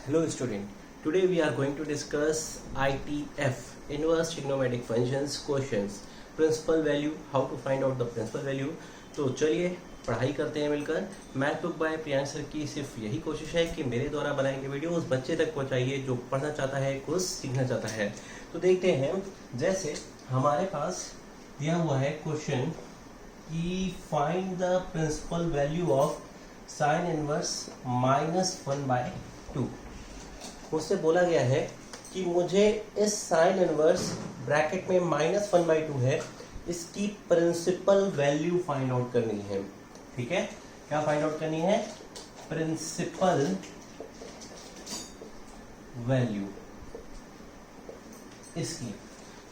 Hello student, today we are going to discuss ITF, Inverse Trigonometric Functions questions, Principal Value, how to find out the Principal Value। तो चलिए पढ़ाई करते हैं मिलकर। Math book by Priyansh sir की सिर्फ यही कोशिश है कि मेरे द्वारा बनाए गए वीडियो उस बच्चे तक पहुंचाइए जो पढ़ना चाहता है, कुछ सीखना चाहता है। तो देखते हैं, जैसे हमारे पास दिया हुआ है क्वेश्चन कि find the principal value of sine inverse -1/2। मुझसे बोला गया है कि मुझे इस साइन इनवर्स ब्रैकेट में -1/2 है, इसकी प्रिंसिपल वैल्यू फाइंड आउट करनी है। ठीक है, क्या फाइंड आउट करनी है? प्रिंसिपल वैल्यू इसकी।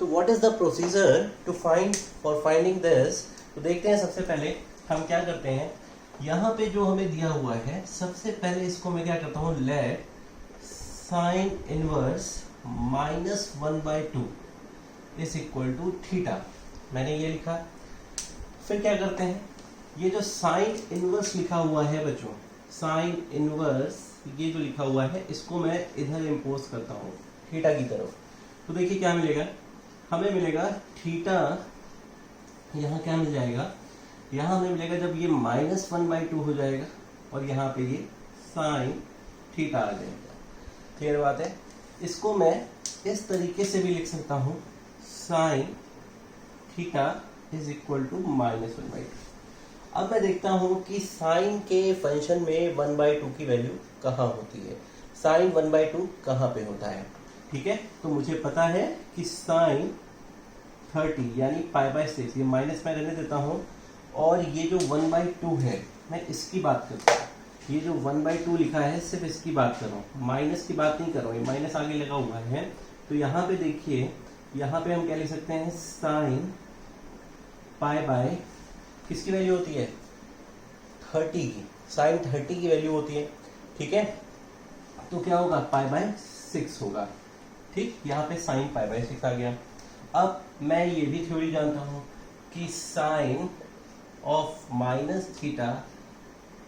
तो what is the procedure to find for finding this? तो देखते हैं, सबसे पहले हम क्या करते हैं, यहाँ पे जो हमें दिया हुआ है, सबसे पहले इसको मैं क्या करता हूँ, let sine inverse -1/2 is equal to theta. मैंने ये लिखा। फिर क्या करते हैं, ये जो साइन इनवर्स लिखा हुआ है बच्चों, साइन इनवर्स ये जो लिखा हुआ है, इसको मैं इधर इम्पोज करता हूँ थीटा की तरफ। तो देखिए क्या मिलेगा, हमें मिलेगा थीटा, यहाँ क्या मिल जाएगा, यहाँ हमें मिलेगा जब ये -1/2 हो जाएगा और यहाँ पे ये साइन थीटा आ जाएगा। क्लियर बात है? इसको मैं इस तरीके से भी लिख सकता हूँ, sine theta is equal to -1/2। अब मैं देखता हूँ कि साइन के फंक्शन में 1/2 की वैल्यू कहाँ होती है, साइन 1/2 कहाँ पे होता है। ठीक है, तो मुझे पता है कि साइन 30 यानी π/6, ये माइनस में रहने देता हूँ, और ये जो 1/2 है मैं इसकी बात करता हूँ। ये जो 1/2 लिखा है सिर्फ इसकी बात कर रहा हूँ, माइनस की बात नहीं कर रहा हूँ, ये माइनस आगे लगा हुआ है। तो यहाँ पे देखिए, यहाँ पे हम क्या लिख सकते हैं, साइन π/, किसकी वैल्यू होती है, 30 की, साइन 30 की वैल्यू होती है। ठीक है, तो क्या होगा, π/6 होगा। ठीक, यहाँ पे साइन π/6 आ गया। अब मैं ये भी थ्योरी जानता हूँ कि साइन ऑफ -θ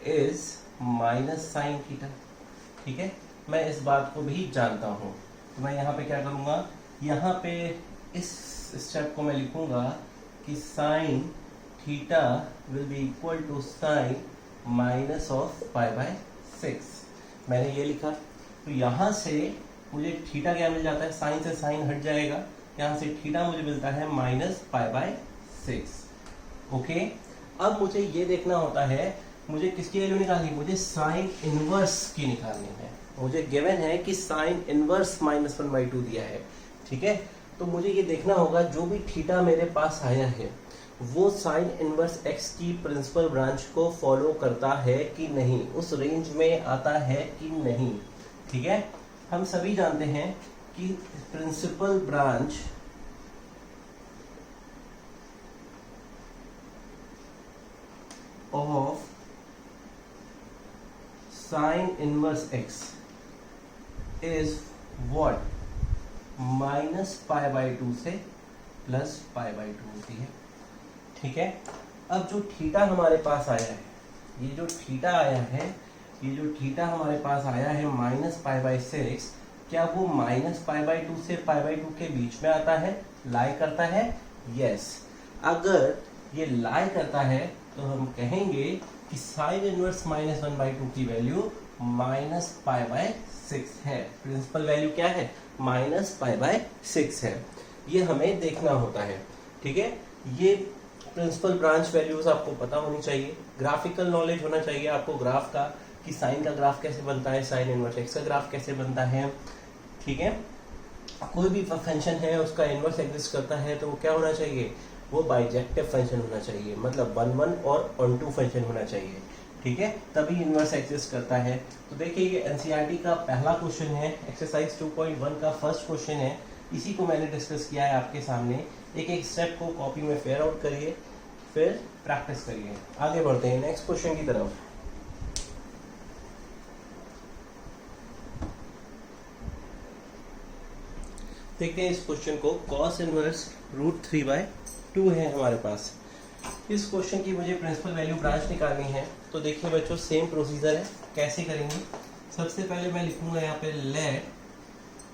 इज -sin θ। ठीक है, मैं इस बात को भी जानता हूँ। तो मैं यहाँ पे क्या करूँगा, यहाँ पे इस स्टेप को मैं लिखूँगा कि sine theta will be equal to sine -π/6। मैंने ये लिखा। तो यहाँ से मुझे थीटा क्या मिल जाता है, साइन से साइन हट जाएगा, यहाँ से थीटा मुझे मिलता है -π/6। ओके, अब मुझे ये देखना होता है, मुझे किसकी वैल्यू निकालनी, मुझे साइन इनवर्स की निकालनी है। मुझे गिवन है कि साइन इनवर्स -1/2 दिया है। ठीक है, तो मुझे ये देखना होगा जो भी थीटा मेरे पास आया है वो साइन इनवर्स x की प्रिंसिपल ब्रांच को फॉलो करता है कि नहीं, उस रेंज में आता है कि नहीं। ठीक है, हम सभी जानते हैं कि principal branch of sine inverse x is what, -π/2 से +π/2 होती है। ठीक है, अब जो थीटा हमारे पास आया है, ये जो थीटा आया है, ये जो थीटा हमारे पास आया है -π/6, क्या वो -π/2 से π/2 के बीच में आता है, लाई करता है? यस। अगर ये लाई करता है तो हम कहेंगे कि साइन इनवर्स -1/2 की वैल्यू -π/6 है। प्रिंसिपल वैल्यू क्या है, -π/6 है। ये हमें देखना होता है। ठीक है, ये प्रिंसिपल ब्रांच वैल्यूज आपको पता होनी चाहिए, ग्राफिकल नॉलेज होना चाहिए आपको ग्राफ का, कि साइन का ग्राफ कैसे बनता है, साइन इनवर्स x का ग्राफ कैसे बनता है। ठीक है, कोई भी फंक्शन है उसका इनवर्स एग्जिस्ट करता है तो वो क्या होना चाहिए, वो बाइजेक्टिव फंक्शन होना चाहिए, मतलब 1/1 और ऑन टू फंक्शन होना चाहिए। ठीक है, तभी इनवर्स एग्जिस्ट करता है। तो देखिए, ये एनसीईआरटी का पहला क्वेश्चन है, एक्सरसाइज 2.1 का फर्स्ट क्वेश्चन है। इसी को मैंने डिस्कस किया है आपके सामने। एक एक स्टेप को कॉपी में फेयर आउट करिए, फिर प्रैक्टिस करिए। आगे बढ़ते हैं नेक्स्ट क्वेश्चन की तरफ। देखते हैं इस क्वेश्चन को, cos इनवर्स √3/2 है हमारे पास। इस क्वेश्चन की मुझे प्रिंसिपल वैल्यू ब्रांच निकालनी है। तो देखिए बच्चों, सेम प्रोसीजर है। कैसे करेंगे, सबसे पहले मैं लिखूंगा यहाँ पे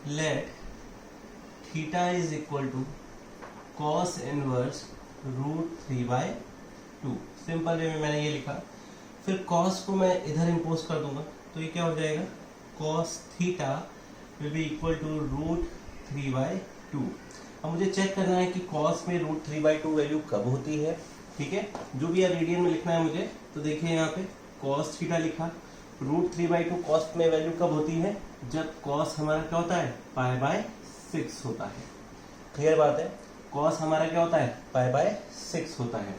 let theta is equal to cos inverse √3/2। Simple way में मैंने ये लिखा। फिर कॉस को मैं इधर इंपोज कर दूंगा, तो ये क्या हो जाएगा, cos theta will be equal to √3/2। अब मुझे चेक करना है कि कॉस में √3/2 वैल्यू कब होती है। ठीक है, जो भी रेडियन में लिखना है मुझे। तो देखिए यहाँ पे कॉस थीटा लिखा, √3/2 कॉस में वैल्यू कब होती है, जब कॉस हमारा क्या होता है, π/6 होता है। क्लियर बात है, कॉस हमारा क्या होता है, π/6 होता है।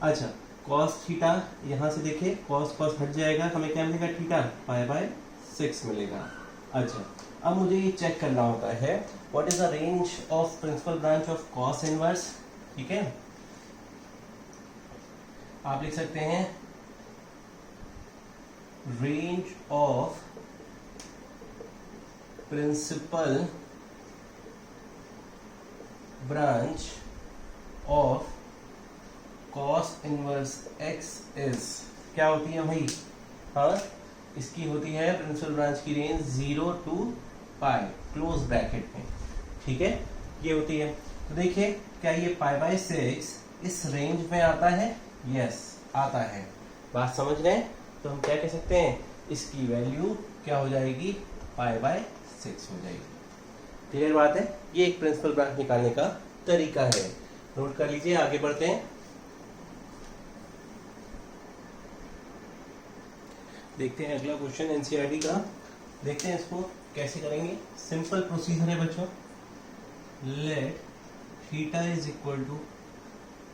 अच्छा, कॉस थीटा यहाँ से देखिए, कॉस हट जाएगा, हमें क्या मिलेगा, थीटा π/6 मिलेगा। अच्छा, अब मुझे ये चेक करना होता है what is the range of principal branch of cos inverse. ठीक है, आप लिख सकते हैं range of principal branch of cos inverse x is, क्या होती है भाई, हाँ, इसकी होती है प्रिंसिपल ब्रांच की रेंज 0 to π क्लोज ब्रैकेट में। ठीक है, ये होती है। तो देखिए क्या ये π/6 इस रेंज में आता है, यस आता है। बात समझ रहे हैं, तो हम क्या कह सकते हैं, इसकी वैल्यू क्या हो जाएगी, π/6 हो जाएगी। क्लियर बात है, ये एक प्रिंसिपल ब्रांच निकालने का तरीका है, नोट कर लीजिए। आगे बढ़ते हैं, देखते हैं अगला क्वेश्चन एनसीईआरटी का। देखते हैं इसको कैसे करेंगे। सिंपल प्रोसीजर है बच्चों, let theta is equal to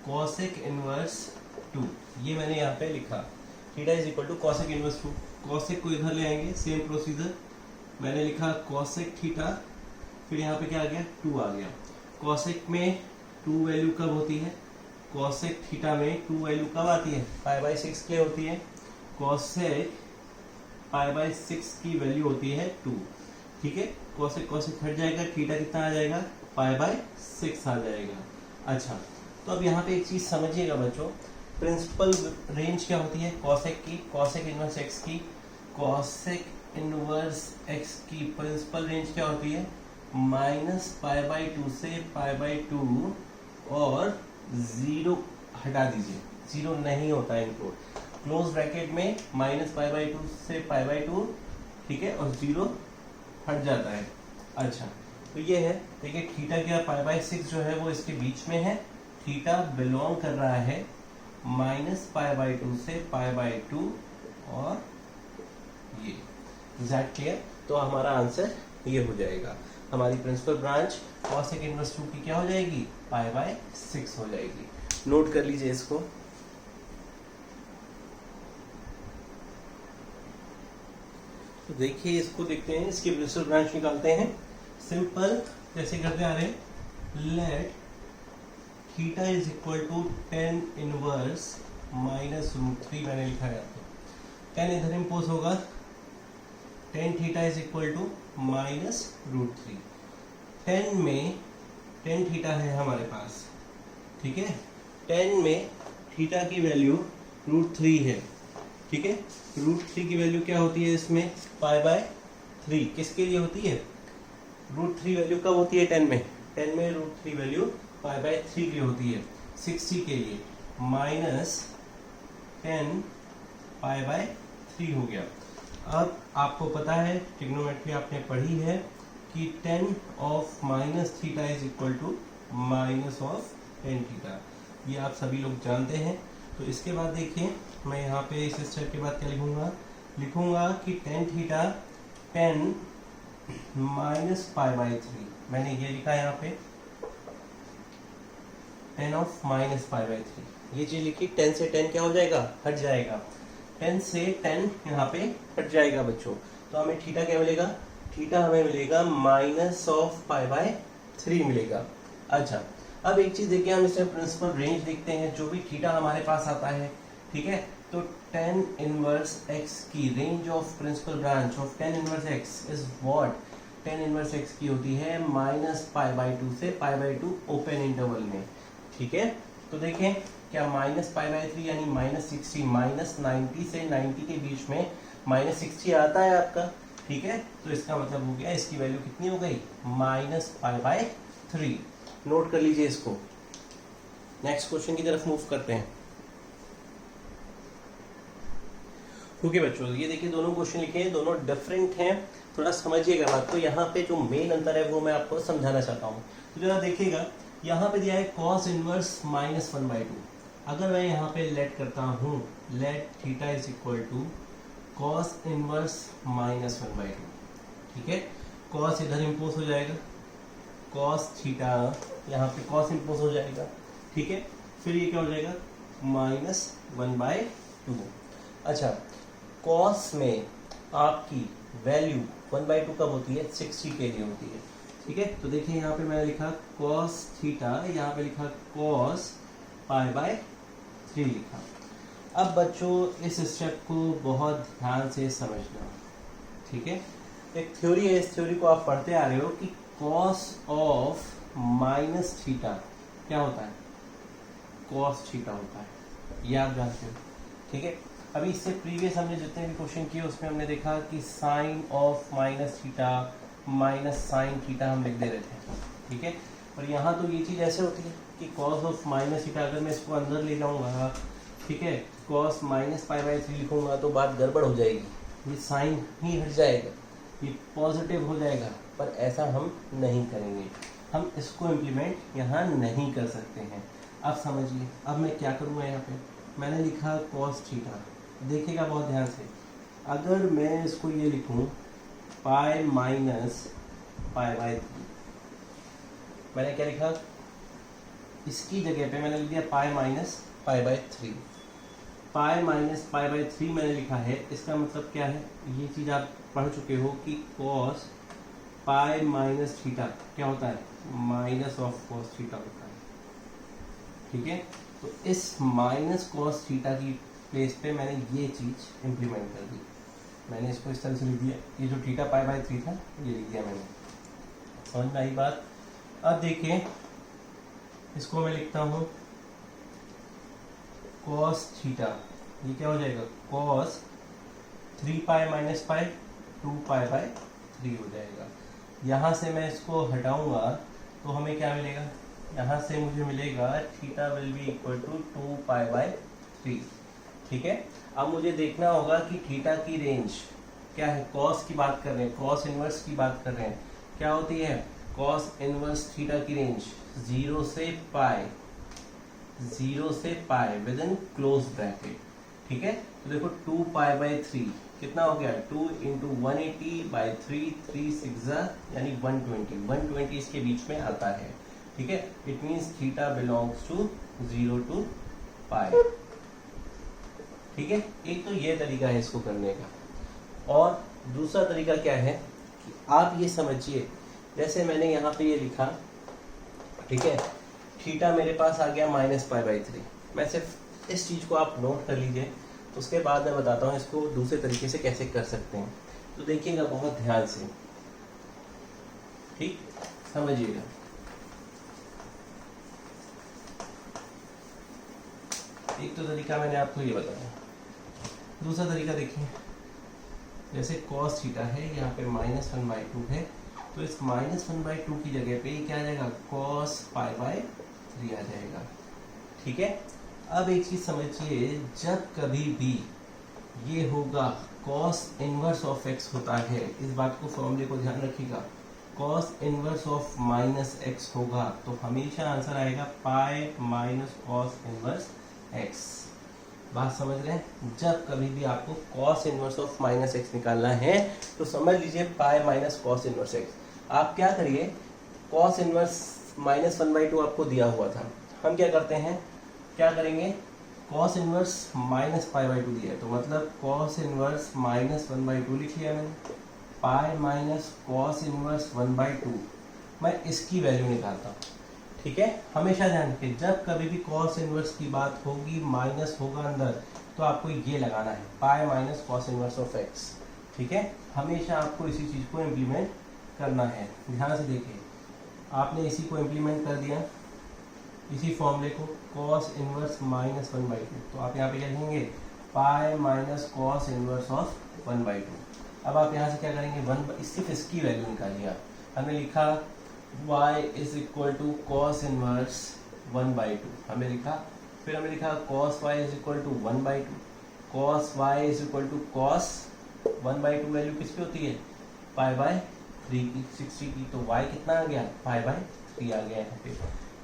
cosec inverse 2। ये मैंने यहाँ पे लिखा, theta is equal to cosec inverse 2। Cosec को इधर ले आएंगे, सेम प्रोसीजर, मैंने लिखा कॉसेक थीटा, फिर यहाँ पे क्या आ गया, 2 आ गया। कॉसेक में 2 वैल्यू कब होती है, कॉसेक थीटा में 2 वैल्यू कब आती है, π/6 के होती है। कॉसेक π/6 की वैल्यू होती है 2। ठीक है, कॉसेक हट जाएगा, थीटा कितना आ जाएगा, π/6 आ जाएगा। अच्छा, तो अब यहाँ पे एक चीज समझिएगा बच्चों, प्रिंसिपल रेंज क्या होती है कॉसेक की, कॉसेक इनवर्स एक्स की, कॉसेक इनवर्स एक्स की प्रिंसिपल रेंज क्या होती है, -π/2 से π/2 और 0 हटा दीजिए, 0 नहीं होता है इनको, क्लोज ब्रैकेट में -π/2 से π/2, ठीक है, और 0 हट जाता है। अच्छा, तो ये है, देखिए थीटा क्या, π/6 जो है वो इसके बीच में है, थीटा बिलोंग कर रहा है -π/2 से π/2 और ये। Is that clear? तो हमारा आंसर ये हो जाएगा, हमारी प्रिंसिपल ब्रांच कॉसेक इनवर्स 2 की क्या हो जाएगी, π/6 हो जाएगी। नोट कर लीजिए इसको। तो देखिए इसको देखते हैं, इसकी प्रिंसिपल ब्रांच निकालते हैं। सिंपल जैसे करते आ रहे हैं, let theta is equal to tan inverse -√3 मैंने लिखा है आपको, tan इधर इंपोज होगा, tan theta is equal to -√3। tan theta है हमारे पास, ठीक है, tan में थीटा की वैल्यू √3 है, ठीक है, √3 की वैल्यू क्या होती है इसमें, π/3। किसके लिए होती है, √3 वैल्यू कब होती है tan में, tan में √3 वैल्यू π/3 के लिए होती है, 60 के लिए -10 π/3 हो गया। अब आपको पता है, ट्रिग्नोमेट्री आपने पढ़ी है कि tan of -θ is equal to minus of tan theta, ये आप सभी लोग जानते हैं। तो इसके बाद देखिए, मैं यहाँ पे इस स्टेप के बाद क्या लिखूंगा कि tan थीटा tan -π/3, मैंने ये लिखा यहाँ पे tan ऑफ -π/3, ये चीज लिखी। tan से tan क्या हो जाएगा, हट जाएगा, tan से tan यहाँ पे हट जाएगा बच्चों। तो हमें थीटा क्या मिलेगा, थीटा हमें मिलेगा -π/3 मिलेगा। अच्छा, अब एक चीज देखिए, हम इसमें प्रिंसिपल रेंज देखते हैं, जो भी थीटा हमारे पास आता है, ठीक है, तो tan इनवर्स x की range of principal branch of tan inverse x is what, tan inverse x की होती है -π/2 से π/2 ओपन इंटरवल में, ठीक है। तो देखें क्या -π/3 यानी -60, -90 से 90 के बीच में -60 आता है आपका, ठीक है, तो इसका मतलब हो गया इसकी वैल्यू कितनी हो गई, -π/3। नोट कर लीजिए इसको। नेक्स्ट क्वेश्चन की तरफ मूव करते हैं। ओके बच्चों, ये देखिए दोनों क्वेश्चन लिखे हैं, दोनों डिफरेंट हैं, थोड़ा समझिएगा बात को। यहाँ पे जो मेन अंतर है वो मैं आपको समझाना चाहता हूँ। तो जरा देखिएगा, यहाँ पे दिया है cos इनवर्स -1/2। अगर मैं यहाँ पे लेट करता हूँ, let theta is equal to cos inverse -1/2, ठीक है। cos इधर इम्पोज हो जाएगा, cos थीटा यहाँ पे cos इम्पोज हो जाएगा, ठीक है। फिर ये क्या हो जाएगा, -1/2। अच्छा, cos में आपकी वैल्यू 1/2 कब होती है, 60 के लिए होती है, ठीक है। तो देखिए यहाँ पे मैंने लिखा cos थीटा, यहाँ पे लिखा cos π/3 लिखा। अब बच्चों इस स्टेप को बहुत ध्यान से समझना, ठीक है। एक थ्योरी है, इस थ्योरी को आप पढ़ते आ रहे हो कि cos ऑफ -थीटा क्या होता है, cos थीटा होता है, ये आप जानते हो, ठीक है। अभी इससे प्रीवियस हमने जितने भी क्वेश्चन किए उसमें हमने देखा कि sine of -theta minus sine theta हम लिख दे रहे थे, ठीक है। और यहाँ तो ये चीज़ ऐसे होती है कि cos ऑफ -थीटा, अगर मैं इसको अंदर ले जाऊँगा, ठीक है, cos -π/3 लिखूँगा तो बात गड़बड़ हो जाएगी, ये साइन ही हट जाएगा, ये पॉजिटिव हो जाएगा। पर ऐसा हम नहीं करेंगे, हम इसको इम्प्लीमेंट यहाँ नहीं कर सकते हैं। अब समझिए, अब मैं क्या करूँगा, यहाँ पे मैंने लिखा cos थीटा, देखिएगा बहुत ध्यान से। अगर मैं इसको ये लिखूँ π माइनस π/3, मैंने क्या लिखा, इसकी जगह पे मैंने लिख दिया π माइनस π/3। π माइनस π/3 मैंने लिखा है, इसका मतलब क्या है, ये चीज़ आप पढ़ चुके हो कि cos π माइनस थीटा क्या होता है, माइनस ऑफ cos थीटा होता है, ठीक है। तो इस माइनस cos थीटा की प्लेस पे मैंने ये चीज़ इम्प्लीमेंट कर दी, मैंने इसको इस तरह से लिख दिया, ये जो थीटा π/3 था ये लिख दिया मैंने, समझ में आई बात। अब देखिए इसको मैं लिखता हूँ cos थीटा, ये क्या हो जाएगा, cos 3π माइनस π 2π/3 हो जाएगा। यहाँ से मैं इसको हटाऊंगा तो हमें क्या मिलेगा, यहाँ से मुझे मिलेगा theta will be equal to 2π/3, ठीक है। अब मुझे देखना होगा कि थीटा की रेंज क्या है, cos की बात कर रहे हैं, cos इनवर्स की बात कर रहे हैं, क्या होती है cos इनवर्स थीटा की रेंज 0 से π विद इन क्लोज ब्रैकेट, ठीक है। तो देखो 2π/3 कितना हो गया, 2 इंटू 180/3, 3 6 यानी 120 इसके बीच में आता है, ठीक है। It means theta belongs to 0 to π, ठीक है। एक तो ये तरीका है इसको करने का, और दूसरा तरीका क्या है कि आप ये समझिए, जैसे मैंने यहाँ पे ये लिखा, ठीक है, थीटा मेरे पास आ गया -π/3। मैं सिर्फ इस चीज़ को आप नोट कर लीजिए, उसके बाद मैं बताता हूँ इसको दूसरे तरीके से कैसे कर सकते हैं। तो देखिएगा बहुत ध्यान से, ठीक, समझिएगा। एक तो तरीका मैंने आपको ये बताया, दूसरा तरीका देखिए, जैसे cos थीटा है, यहाँ पे -1/2 है, तो इस -1/2 की जगह पे ये क्या आ जाएगा, cos π/3 आ जाएगा, ठीक है। अब एक चीज़ समझिए, जब कभी भी ये होगा cos इनवर्स ऑफ x होता है, इस बात को फॉर्मूले को ध्यान रखिएगा, cos इनवर्स ऑफ -x होगा तो हमेशा आंसर आएगा π माइनस cos इनवर्स x। बात समझ रहे हैं, जब कभी भी आपको cos इनवर्स ऑफ -x निकालना है तो समझ लीजिए π माइनस cos इनवर्स x। आप क्या करिए, cos इनवर्स -1/2 आपको दिया हुआ था, हम क्या करते हैं, क्या करेंगे, cos इनवर्स -π/2 दिया है, तो मतलब cos इनवर्स -1/2 लिख लिया मैंने, π माइनस cos इनवर्स 1/2, मैं इसकी वैल्यू निकालता हूँ, ठीक है। हमेशा ध्यान रखिए, जब कभी भी cos इनवर्स की बात होगी, माइनस होगा अंदर, तो आपको ये लगाना है π minus cos inverse of x, ठीक है। हमेशा आपको इसी चीज़ को इम्प्लीमेंट करना है, ध्यान से देखिए, आपने इसी को इम्प्लीमेंट कर दिया, इसी फॉर्मूले को, cos इनवर्स -1/2, तो आप यहाँ पे क्या लिखेंगे, π माइनस cos इनवर्स ऑफ 1/2, अब आप यहाँ से क्या करेंगे, सिर्फ इसकी वैल्यू निकालिए आप। हमने लिखा y is equal to cos inverse 1/2, हमने लिखा, फिर हमने लिखा cos y is equal to 1/2, cos y is equal to cos 1/2 value किसकी होती है, π/3 की, 60 की। तो y कितना आ गया, π/3 आ गया यहाँ पे।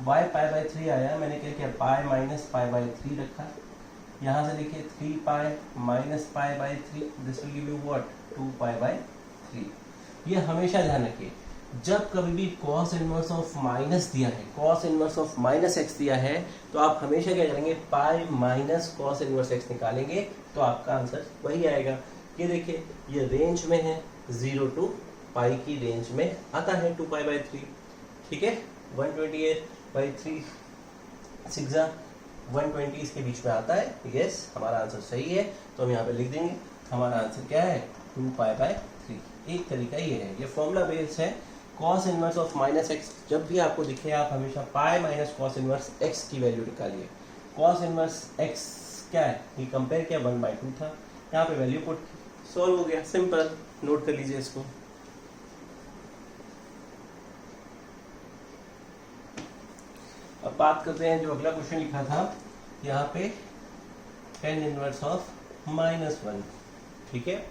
y π/3 आया, मैंने क्या किया, पाई माइनस π/3 रखा। यहाँ से देखिए 3π minus π/3, this will give you what, 2π/3। ये हमेशा ध्यान रखिए, जब कभी भी cos इनवर्स ऑफ माइनस दिया है, cos inverse of minus x दिया है, तो आप हमेशा क्या करेंगे, pi minus cos inverse x निकालेंगे, तो आपका आंसर वही आएगा। ये देखिए, ये रेंज में है, 0 टू पाई की रेंज में आता है 2π/3, ठीक है। 128/3 6 120 इसके बीच में आता है, यस हमारा आंसर सही है। तो हम यहाँ पे लिख देंगे, हमारा आंसर क्या है, 2π/3। एक तरीका ये है, ये फॉर्मूला बेस्ड है। cos inverse of minus x जब भी आपको दिखे, आप हमेशा pi minus cos inverse x की वैल्यू निकालिए। cos इनवर्स एक्स क्या है, ये कंपेयर किया 1/2 था, यहाँ पे वैल्यू पुट, सॉल्व हो गया, सिंपल। नोट कर लीजिए इसको। अब बात करते हैं जो अगला क्वेश्चन लिखा था यहाँ पे, tan इनवर्स ऑफ -1, ठीक है।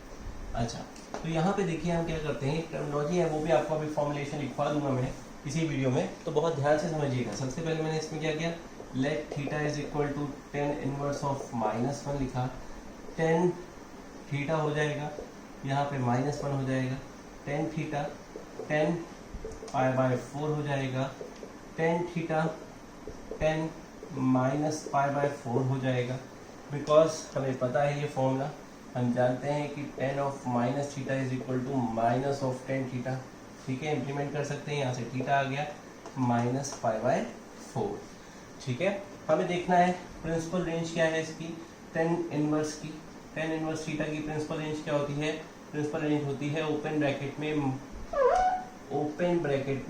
अच्छा, तो यहाँ पे देखिए हम क्या करते हैं, टर्मिनोलॉजी है वो भी आपको अभी फॉर्मुलेशन लिखवा दूंगा मैं इसी वीडियो में, तो बहुत ध्यान से समझिएगा। सबसे पहले मैंने इसमें क्या किया, let theta is equal to tan inverse of -1 लिखा, tan थीटा हो जाएगा, यहाँ पे -1 हो जाएगा, tan थीटा tan π/4 हो जाएगा, tan थीटा tan -π/4 हो जाएगा। बिकॉज हमें पता है ये फॉर्मूला, हम जानते हैं कि tan of minus theta is equal to minus of tan theta, ठीक है। इंप्लीमेंट कर सकते हैं, यहाँ से थीटा आ गया -π/4, ठीक है। हमें देखना है प्रिंसिपल रेंज क्या है इसकी, tan इनवर्स की, tan इनवर्स थीटा की प्रिंसिपल रेंज क्या होती है, प्रिंसिपल रेंज होती है ओपन ब्रैकेट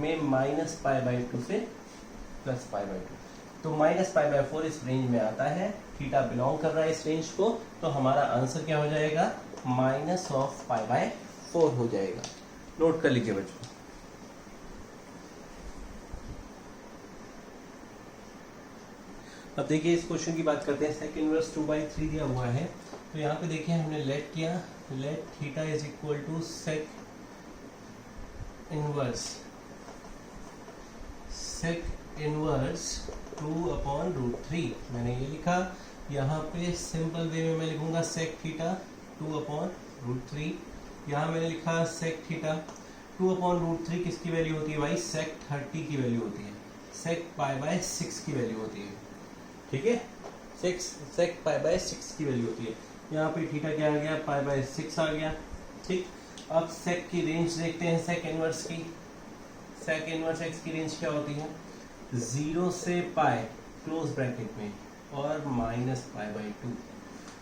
में -π/2 से +π/2। तो -π/4 इस रेंज में आता है, थीटा बिलोंग कर रहा है इस रेंज को, तो हमारा आंसर क्या हो जाएगा, -π/4 हो जाएगा। नोट कर लीजिए बच्चों। अब देखिए इस क्वेश्चन की बात करते हैं, सेक इनवर्स 2/3 दिया हुआ है, तो यहाँ पे देखिए हमने लेट किया, let theta is equal to sec inverse 2/√3 मैंने ये लिखा। यहाँ पे सिंपल वे में मैं लिखूंगा सेक थीटा 2/√3, यहाँ मैंने लिखा सेक थीटा 2/√3 किसकी वैल्यू होती है भाई, सेक 30 की वैल्यू होती है, सेक π/6 की वैल्यू होती है, ठीक है। सेक π/6 की वैल्यू होती है, यहाँ पे थीटा क्या आ गया, π/6 आ गया, ठीक। अब सेक की रेंज देखते हैं, सेक इनवर्स की, सेक इनवर्स एक्स की रेंज क्या होती है, 0 से पाई क्लोज ब्रैकेट में और -π/2,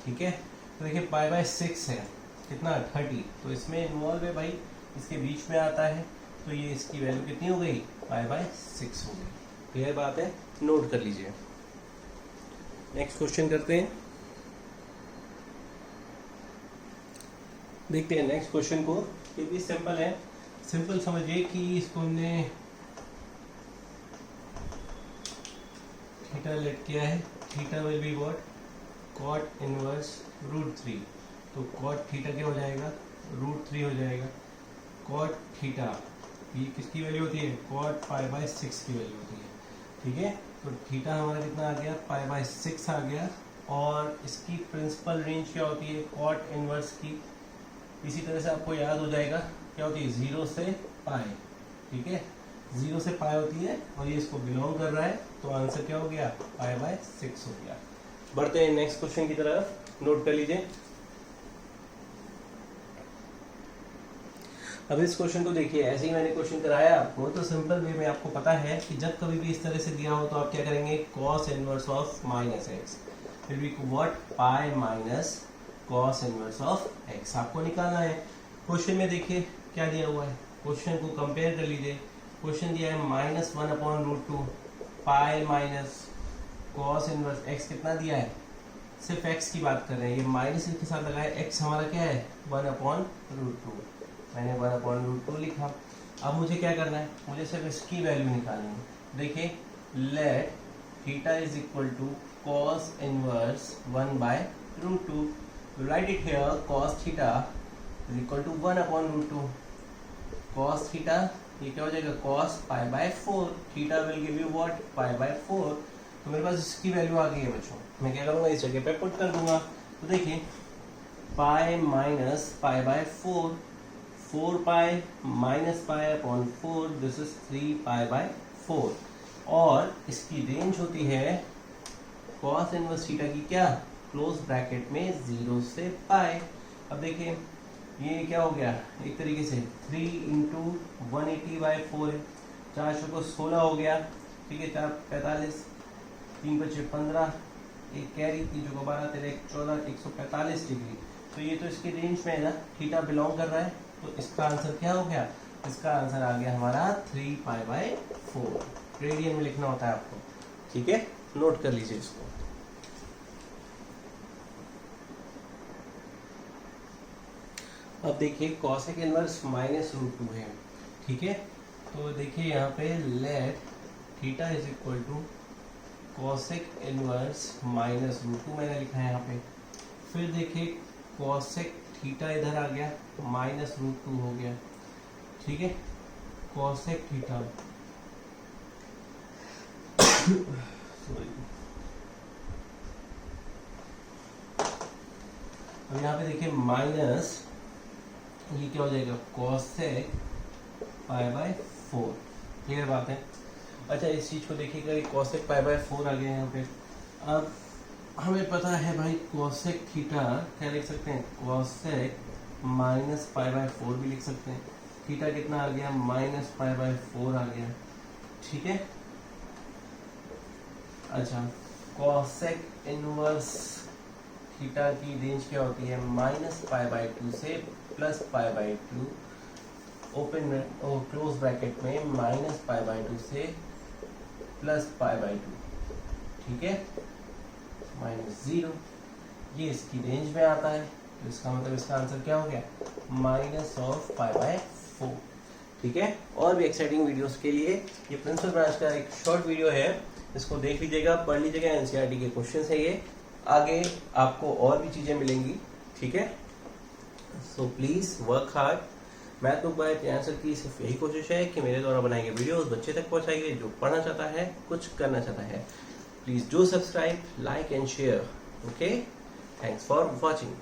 ठीक है। तो देखिए π/6 है कितना, 30, तो इसमें इन्वॉल्व है भाई, इसके बीच में आता है, तो ये इसकी वैल्यू कितनी हो गई, π/6 हो गई। क्लियर बात है, नोट कर लीजिए। नेक्स्ट क्वेश्चन करते हैं, देखते हैं नेक्स्ट क्वेश्चन को। ये भी सिंपल है, सिंपल समझिए कि इसको हमने थीटा लेट किया है, theta will be what, cot inverse √3, तो cot थीटा क्या हो जाएगा, √3 हो जाएगा। cot थीटा ये किसकी वैल्यू होती है, cot π/6 की वैल्यू होती है, ठीक है। तो थीटा हमारा कितना आ गया, π/6 आ गया, और इसकी प्रिंसिपल रेंज क्या होती है, cot इनवर्स की, इसी तरह से आपको याद हो जाएगा क्या होती है, 0 से पाई, ठीक है, 0 से पाई होती है, और ये इसको बिलोंग कर रहा है, तो आंसर क्या हो गया, π/6 हो गया। बढ़ते हैं नेक्स्ट क्वेश्चन की तरफ, नोट कर लीजिए। अब इस क्वेश्चन को देखिए, ऐसे ही मैंने क्वेश्चन कराया आपको, तो सिंपल वे में आपको पता है कि जब कभी भी इस तरह से दिया हो तो आप क्या करेंगे, cos inverse of -x will be what, pi minus cos inverse of x आपको निकालना है। क्वेश्चन में देखिए क्या दिया हुआ है, क्वेश्चन को कंपेयर कर लीजिए। क्वेश्चन दिया है -1/√2 pi minus cos inverse x कितना दिया है, सिर्फ x की बात कर रहे हैं, ये माइनस के साथ लगाए, x हमारा क्या है 1/√2, मैंने 1/√2 लिखा। अब मुझे क्या करना है, मुझे सिर्फ इसकी वैल्यू निकालनी है। देखिए let theta is equal to cos inverse 1/√2, write it here, cos theta is equal to 1/√2, cos theta ये क्या हो जाएगा cos π/4, theta will give you what π/4। तो मेरे पास इसकी वैल्यू आ गई है बच्चों, मैं क्या करूँगा इस जगह पे पुट कर दूंगा। तो देखिए pi minus π/4, 4π minus π/4, this is 3π/4, और इसकी रेंज होती है cos इनवर्स थीटा की क्या, क्लोज ब्रैकेट में 0 से पाई। अब देखिए ये क्या हो गया, एक तरीके से 3 इंटू 180/4 है, 400 को 16 हो गया, ठीक है, 4 45, 3 × 5 15, एक कैरी 3 × 12 13 14, 145 डिग्री। तो ये तो इसकी रेंज में है ना, थीटा बिलोंग कर रहा है, तो इसका आंसर क्या हो गया, इसका आंसर आ गया हमारा 3π/4। रेडियन में लिखना होता है आपको, ठीक है, नोट कर लीजिए इसको। अब देखिए कॉसेक इनवर्स -√2 है, ठीक है, तो देखिए यहाँ पे let theta is equal to cosec inverse -√2 मैंने लिखा है यहाँ पे। फिर देखिए कॉसेक थीटा इधर आ गया, -√2 हो गया, ठीक है, कॉसेक थीटा सॉरी, अब यहाँ पे देखिए माइनस, ये क्या हो जाएगा cosec π/4, क्लियर बात है। अच्छा इस चीज को देखिएगा, cosec π/4 आ गया यहाँ पे। अब हमें पता है भाई cosec थीटा क्या लिख सकते हैं, cosec -π/4 भी लिख सकते हैं। थीटा कितना आ गया, -π/4 आ गया, ठीक है। अच्छा cosec इनवर्स थीटा की रेंज क्या होती है, -π/2 से +π/2, ओपन क्लोज ब्रैकेट में -π/2 से +π/2, ठीक है, -0, ये इसकी रेंज में आता है, तो इसका मतलब इसका आंसर क्या हो गया, -π/4, ठीक है। और भी एक्साइटिंग वीडियोस के लिए ये प्रिंसिपल ब्रांच का एक शॉर्ट वीडियो है, इसको देख लीजिएगा, पढ़ लीजिएगा, एनसीईआरटी के क्वेश्चन है ये, आगे आपको और भी चीजें मिलेंगी, ठीक है। So please work hard. Math book by Priyanshu की सिर्फ यही कोशिश है कि मेरे द्वारा बनाए गए वीडियो उस बच्चे तक पहुंचाइए जो पढ़ना चाहता है, कुछ करना चाहता है। Please do subscribe, like and share, okay. Thanks for watching.